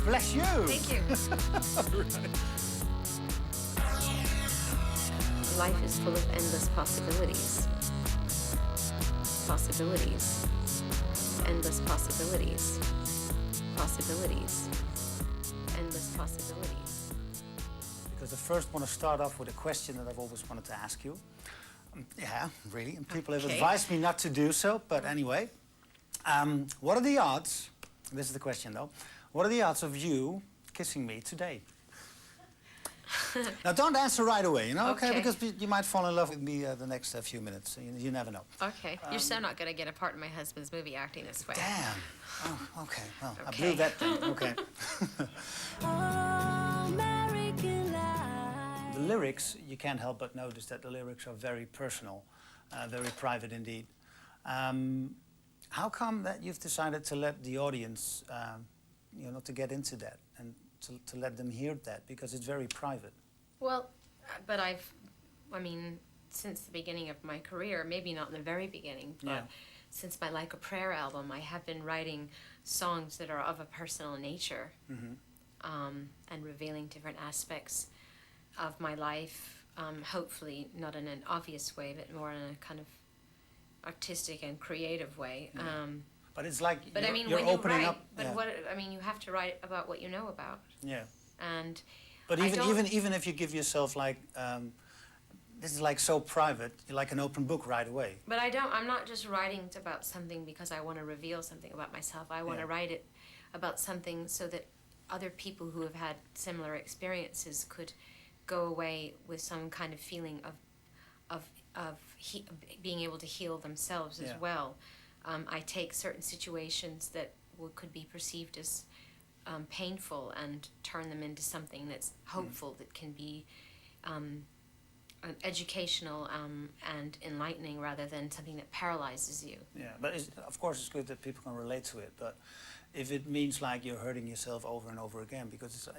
Bless you. Thank you. Life is full of endless possibilities. Possibilities. Endless possibilities. Possibilities. Endless possibilities. Because I first want to start off with a question that I've always wanted to ask you. Yeah, really. And people have advised me not to do so, but anyway. What are the odds, this is the question though, what are the odds of you kissing me today? Now don't answer right away, you know, okay? Because you might fall in love with me the next few minutes. You never know. Okay. You're so not going to get a part in my husband's movie acting this way. Damn. Oh, okay. Well, I blew that then. Okay. The lyrics, you can't help but notice that the lyrics are very personal, very private indeed. How come that you've decided to let the audience, you know, to get into that and to let them hear that? Because it's very private. Well, but I mean, since the beginning of my career, maybe not in the very beginning, but since my Like a Prayer album, I have been writing songs that are of a personal nature, and revealing different aspects of my life, hopefully not in an obvious way, but more in a kind of artistic and creative way. But it's like but you're, I mean, you're when you opening write, up. But what I mean, you have to write about what you know about. Yeah. And but even if you give yourself like this is like so private, you're like an open book right away. But I'm not just writing about something because I want to reveal something about myself. I want to write it about something so that other people who have had similar experiences could go away with some kind of feeling of being able to heal themselves as well. I take certain situations that could be perceived as painful and turn them into something that's hopeful, that can be educational and enlightening rather than something that paralyzes you. Yeah, but of course it's good that people can relate to it, but if it means like you're hurting yourself over and over again, because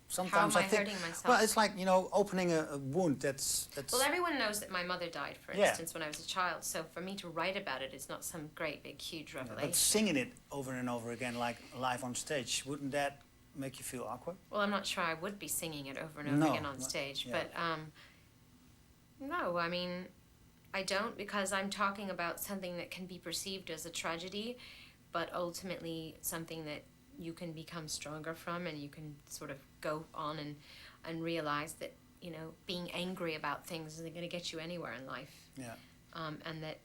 sometimes How am I I think, hurting myself? well, it's like, you know, opening a wound that's... Well, everyone knows that my mother died, for instance, when I was a child, so for me to write about it is not some great, big, huge revelation. But singing it over and over again, like live on stage, wouldn't that make you feel awkward? Well, I'm not sure I would be singing it over and over again on stage, but no, I mean, I don't, because I'm talking about something that can be perceived as a tragedy, but ultimately something that you can become stronger from, and you can sort of go on and realize that, you know, being angry about things isn't going to get you anywhere in life. Yeah. And that,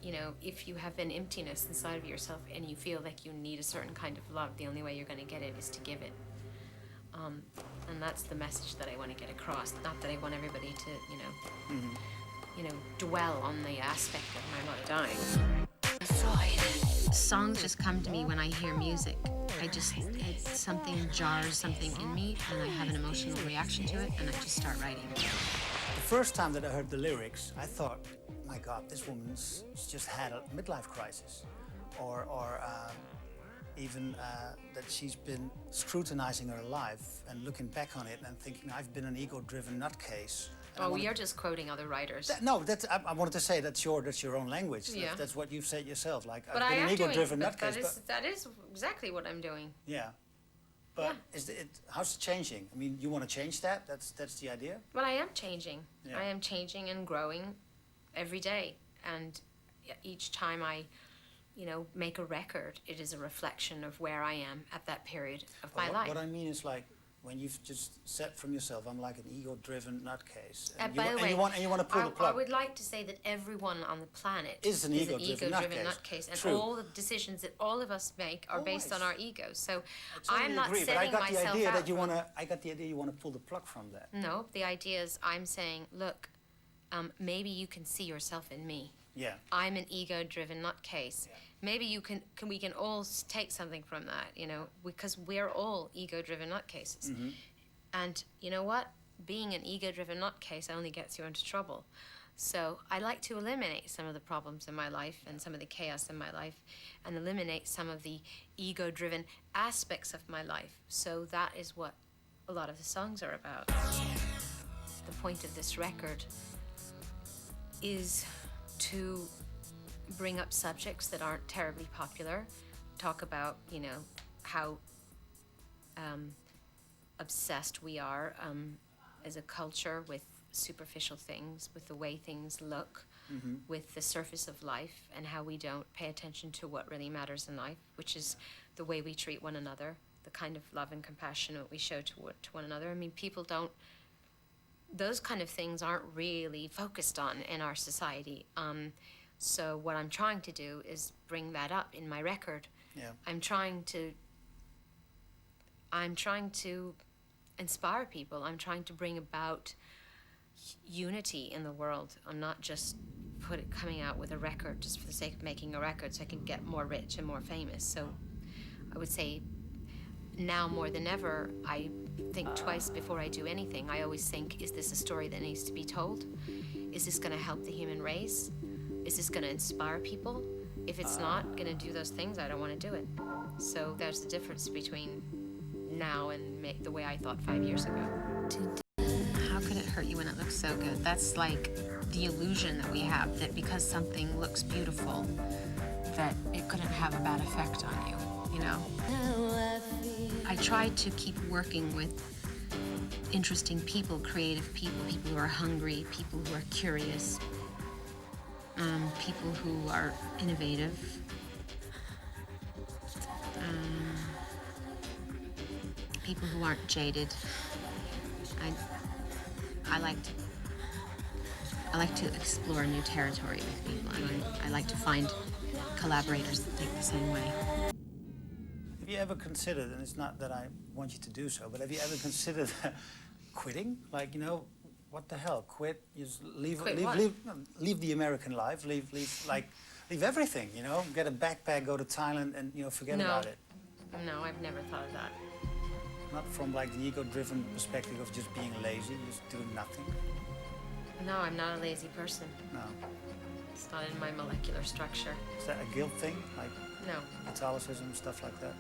you know, if you have an emptiness inside of yourself and you feel like you need a certain kind of love, the only way you're going to get it is to give it. And that's the message that I want to get across. Not that I want everybody to, you know, dwell on the aspect of my mother dying. Songs just come to me when I hear music. Something jars something in me, and I have an emotional reaction to it, and I just start writing. The first time that I heard the lyrics, I thought, my God, this woman's just had a midlife crisis, or even that she's been scrutinizing her life and looking back on it and thinking, I've been an ego-driven nutcase. Oh, you're just quoting other writers. I wanted to say that's your own language. Yeah. That's what you've said yourself. Like, but I've been an ego-driven nutcase. That is exactly what I'm doing. Yeah. But how's it changing? I mean, you want to change that? That's the idea? Well, I am changing. Yeah. I am changing and growing every day. And each time I, you know, make a record, it is a reflection of where I am at that period of my life. What I mean is, like, when you've just said from yourself, I'm like an ego-driven nutcase. By the way, you want to pull the plug. I would like to say that everyone on the planet is an ego-driven nutcase. And True. all the decisions that all of us make are based on our egos. So I I'm not agree, setting myself out. I got the idea you want to pull the plug from that. No, the idea is I'm saying, look, maybe you can see yourself in me. Yeah. I'm an ego-driven nutcase. Yeah. Maybe we can all take something from that, you know, because we're all ego-driven nutcases. Mm-hmm. And you know what? Being an ego-driven nutcase only gets you into trouble. So I like to eliminate some of the problems in my life and some of the chaos in my life, and eliminate some of the ego-driven aspects of my life. So that is what a lot of the songs are about. The point of this record is to bring up subjects that aren't terribly popular, talk about, you know, how obsessed we are as a culture with superficial things, with the way things look, with the surface of life, and how we don't pay attention to what really matters in life, which is the way we treat one another, the kind of love and compassion that we show to one another. I mean, people don't, those kind of things aren't really focused on in our society. So what I'm trying to do is bring that up in my record. Yeah. I'm trying to inspire people. I'm trying to bring about unity in the world. I'm not just coming out with a record just for the sake of making a record so I can get more rich and more famous. So I would say now more than ever, I think twice before I do anything. I always think, is this a story that needs to be told? Is this going to help the human race? Is this going to inspire people? If it's not going to do those things, I don't want to do it. So there's the difference between now and the way I thought 5 years ago. How could it hurt you when it looks so good? That's like the illusion that we have, that because something looks beautiful, that it couldn't have a bad effect on you, you know? I try to keep working with interesting people, creative people, people who are hungry, people who are curious, people who are innovative, people who aren't jaded. I like to explore new territory with people, and I like to find collaborators that think the same way. Have you ever considered, and it's not that I want you to do so, but have you ever considered quitting? Like, you know, what the hell? Quit? You just leave the American life. Leave everything. You know, get a backpack, go to Thailand, and forget about it. No, I've never thought of that. Not from like the ego-driven perspective of just being lazy, just doing nothing. No, I'm not a lazy person. No. It's not in my molecular structure. Is that a guilt thing, like No. Catholicism, stuff like that?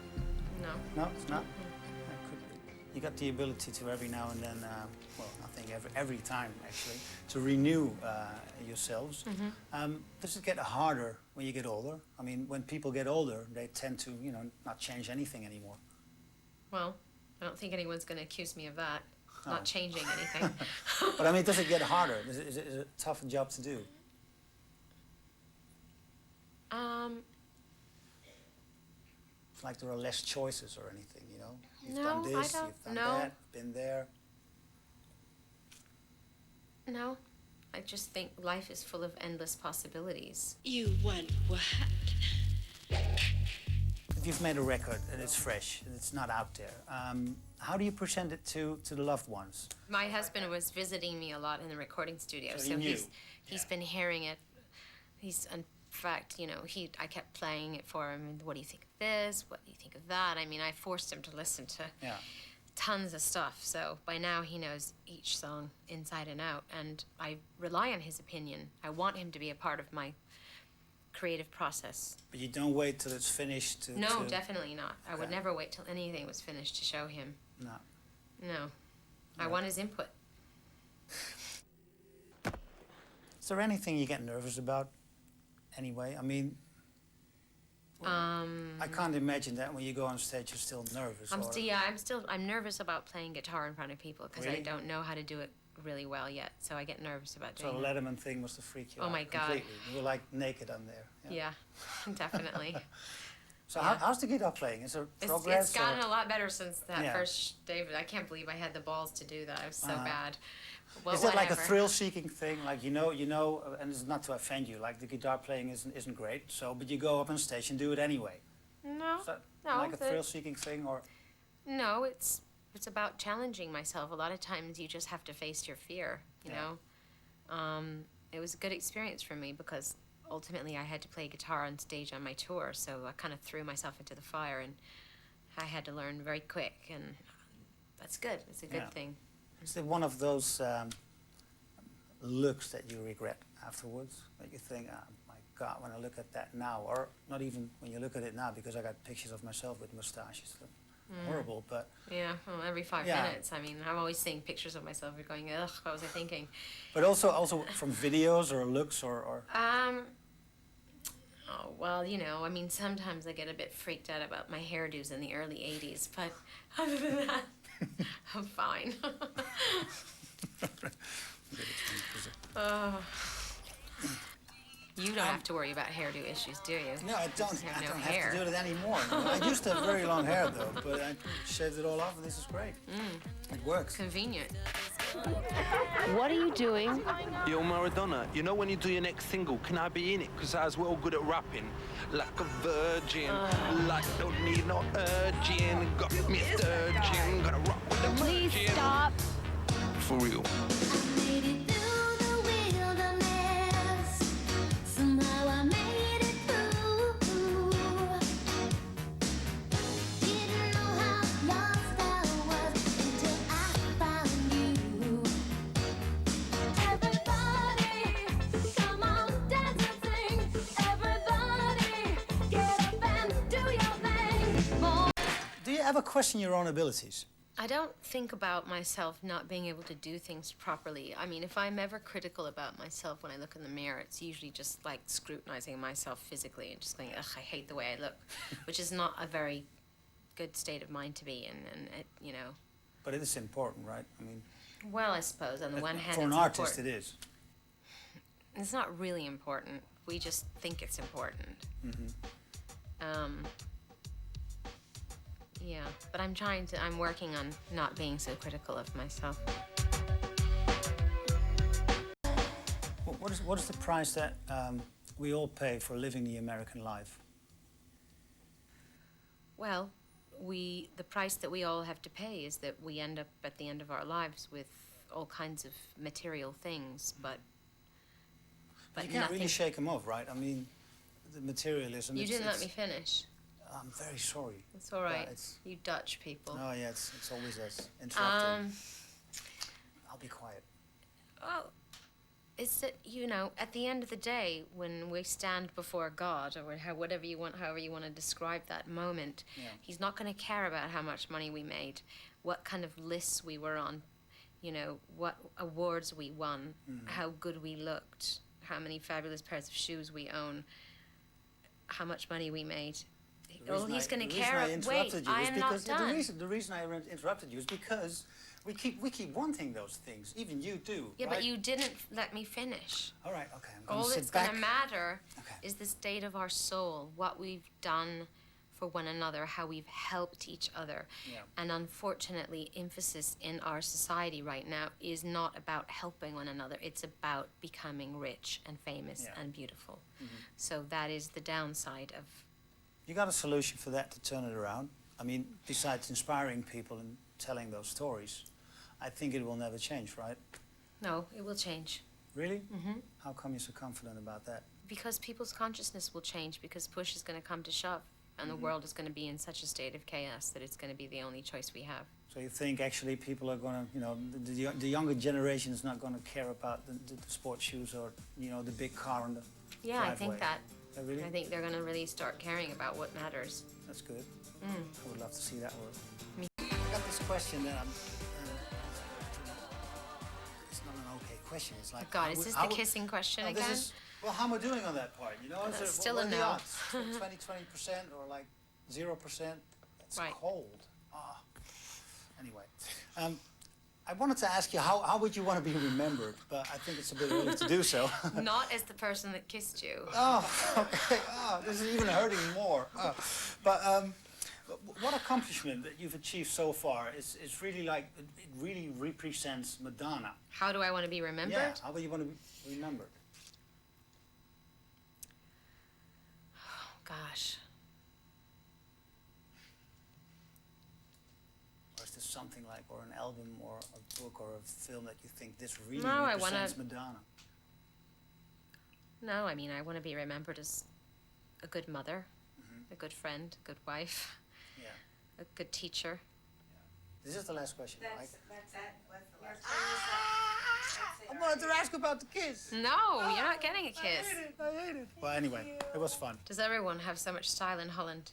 No. No, it's not. It could be. You got the ability to every now and then, well, I think every time actually, to renew yourselves. Does it get harder when you get older? I mean, when people get older, they tend to, not change anything anymore. Well, I don't think anyone's going to accuse me of that. Not changing anything. But I mean, does it get harder? Is it a tough job to do? It's like there are less choices or anything, you know? You've done this, you've done that, been there. No, I just think life is full of endless possibilities. You want what? If you've made a record and it's fresh and it's not out there, how do you present it to the loved ones? My husband was visiting me a lot in the recording studio, So he he's been hearing it. In fact, I kept playing it for him. What do you think of this? What do you think of that? I mean, I forced him to listen to tons of stuff. So by now he knows each song inside and out, and I rely on his opinion. I want him to be a part of my creative process. But you don't wait till it's finished to... No, definitely not. I would never wait till anything was finished to show him. No. No. I want his input. Is there anything you get nervous about anyway? I mean... I can't imagine that when you go on stage you're still nervous. I'm nervous about playing guitar in front of people because Really? I don't know how to do it really well yet, so I get nervous about So doing the it. Letterman thing must have freaked you out. Oh my God. Completely. You were like naked on there. Yeah, definitely. So how's the guitar playing? Is there progress? It's gotten a lot better since that Yeah. first David. I can't believe I had the balls to do that. I was so bad. Well, Is that like a whatever. thrill-seeking thing? Like, you know, and it's not to offend you, like the guitar playing isn't great, but you go up on stage and do it anyway. No, Is that no, like a thrill-seeking thing, or? No, it's about challenging myself. A lot of times you just have to face your fear, you know. It was a good experience for me because ultimately I had to play guitar on stage on my tour, so I kind of threw myself into the fire and I had to learn very quick, and that's good. It's a good thing. Is it one of those looks that you regret afterwards? That you think, oh my God, when I look at that now, or not even when you look at it now, because I got pictures of myself with mustaches. Horrible, but... Yeah, well, every 5 minutes. I mean, I'm always seeing pictures of myself and going, ugh, what was I thinking? But also from videos or looks or... Oh, well, you know, I mean, sometimes I get a bit freaked out about my hairdos in the early 80s, but other than that, I'm fine. You don't have to worry about hairdo issues, do you? No, I don't. You I no don't hair. have to do it anymore. I used to have very long hair though, but I shaved it all off, and this is great. It works. Convenient. What are you doing? Yo, Madonna, you know when you do your next single, can I be in it? Because I was well good at rapping. Like a virgin, like don't need no urging. Got me a sturgeon, gotta rock with the Please virgin. stop. For real. Do you ever question your own abilities? I don't think about myself not being able to do things properly. I mean, if I'm ever critical about myself when I look in the mirror, it's usually just like scrutinizing myself physically and just going, ugh, I hate the way I look, which is not a very good state of mind to be in, and it, you know. But it is important, right? I mean, Well, I suppose on the one hand, for an it's artist, important. it is. It's not really important. We just think it's important. Yeah, but I'm working on not being so critical of myself. What is the price that we all pay for living the American life? Well, the price that we all have to pay is that we end up at the end of our lives with all kinds of material things, but You can't nothing. really shake them off, right? I mean, the materialism. You didn't let it's- me finish. I'm very sorry. It's all right. it's- You Dutch people. Oh yeah, it's always us interrupting. I'll be quiet. Well, it's that, you know, at the end of the day, when we stand before God, or however you want to describe that moment, Yeah. He's not going to care about how much money we made, what kind of lists we were on, you know, what awards we won, how good we looked, how many fabulous pairs of shoes we own, how much money we made. All He's going to care. Wait, I am not done. The reason I interrupted you is because we keep wanting those things. Even you do. Yeah, right? but you didn't let me finish. All right. Okay. I'm going All to that's sit going back. to matter Okay. is the state of our soul, what we've done for one another, how we've helped each other. Yeah. And unfortunately, emphasis in our society right now is not about helping one another. It's about becoming rich and famous Yeah. and beautiful. So that is the downside of... You got a solution for that to turn it around? I mean, besides inspiring people and telling those stories, I think it will never change, right? No, it will change. Really? How come you're so confident about that? Because people's consciousness will change, because push is going to come to shove. And the world is going to be in such a state of chaos that it's going to be the only choice we have. So you think actually people are going to, you know, the younger generation is not going to care about the sports shoes or, you know, the big car on the Yeah, driveway? I think that. Oh, really? I think they're going to really start caring about what matters. That's good. I would love to see that work. I got this question that it's not an okay question. It's like, Oh God, is this the kissing question again? Well, how am I doing on that part? You know, That's is still what a are the no. odds? 20% or like 0%? That's Right. cold. Ah. Anyway, I wanted to ask you how would you want to be remembered, but I think it's a bit early to do so. Not as the person that kissed you. Oh, okay. Oh, this is even hurting more. Oh. But what accomplishment that you've achieved so far is really like, it really represents Madonna. How do I want to be remembered? Yeah, how would you want to be remembered? Oh, gosh. Or is there something like, or an album or a book or a film that you think this really No, I represents wanna- Madonna? No, I mean, I want to be remembered as a good mother, a good friend, a good wife, Yeah. a good teacher. This is the last question. Mike. That's it. What's the last question? I wanted to ask about the kiss. No, you're not getting a kiss. I hate it. Well, anyway, it was fun. Does everyone have so much style in Holland?